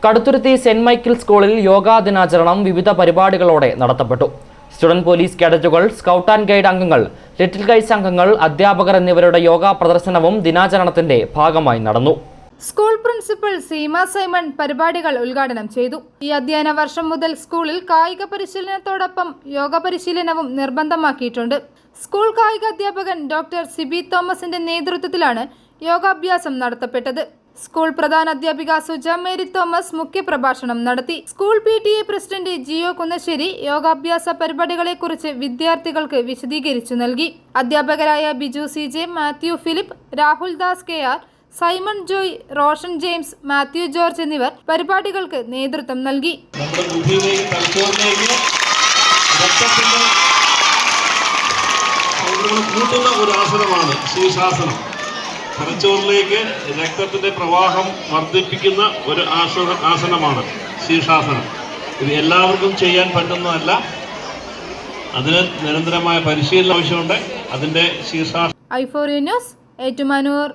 Kaduthuruthy saint Michael സ്കൂളിൽ യോഗാ ദിനാചരണം വിവിധ പരിപാടികളോടെ നടത്തപ്പെട്ടു. സ്റ്റുഡന്റ് പോലീസ് കേഡറ്റുകൾ, സ്കൗട്ട് ആൻഡ് ഗൈഡ് അംഗങ്ങൾ, ലിറ്റിൽ ഗൈഡ്സ് അംഗങ്ങൾ, അധ്യാപകർ എന്നിവരുടെ യോഗാ പ്രദർശനവും ദിനാചരണത്തിന്റെ ഭാഗമായി നടന്നു. സ്കൂൾ പ്രിൻസിപ്പൽ സീമ സൈമൺ പരിപാടികൾ ഉദ്ഘാടനം ചെയ്തു. ഈ അധ്യയന വർഷം മുതൽ സ്കൂളിൽ കായിക പരിശീലനത്തോടൊപ്പം യോഗ പരിശീലനവും നിർബന്ധമാക്കിയിട്ടുണ്ട്. സ്കൂൾ കായിക അധ്യാപകൻ ഡോക്ടർ സിബി തോമസിന്റെ നേതൃത്വത്തിലാണ് യോഗാഭ്യാസം നടത്തപ്പെട്ടത്. സ്കൂൾ പ്രധാന അധ്യാപിക സുജ മേരി തോമസ് മുഖ്യപ്രഭാഷണം നടത്തി. School PTA president Jiyo Kunnassery യോഗാഭ്യാസ പരിപാടികളെക്കുറിച്ച് വിദ്യാർത്ഥികൾക്ക് വിശദീകരിച്ചു നൽകി. അധ്യാപകരായ ബിജു CJ, മാത്യു ഫിലിപ്പ്, രാഹുൽ ദാസ് KR, സൈമൺ ജോയ്, റോഷൻ ജെയിംസ്, മാത്യു ജോർജ് എന്നിവർ പരിപാടികൾക്ക് നേതൃത്വം നൽകി. തലച്ചോറിലേക്ക് രക്തത്തിന്റെ പ്രവാഹം വർദ്ധിപ്പിക്കുന്ന ഒരു ആസനമാണ് ശീർഷാസനം. ഇത് എല്ലാവർക്കും ചെയ്യാൻ പറ്റുന്നതല്ല. അതിന് നിരന്തരമായ പരിശീലനം ആവശ്യമുണ്ട്. അതിന്റെ ശീർഷാസനം. i4U news, Ettumanoor.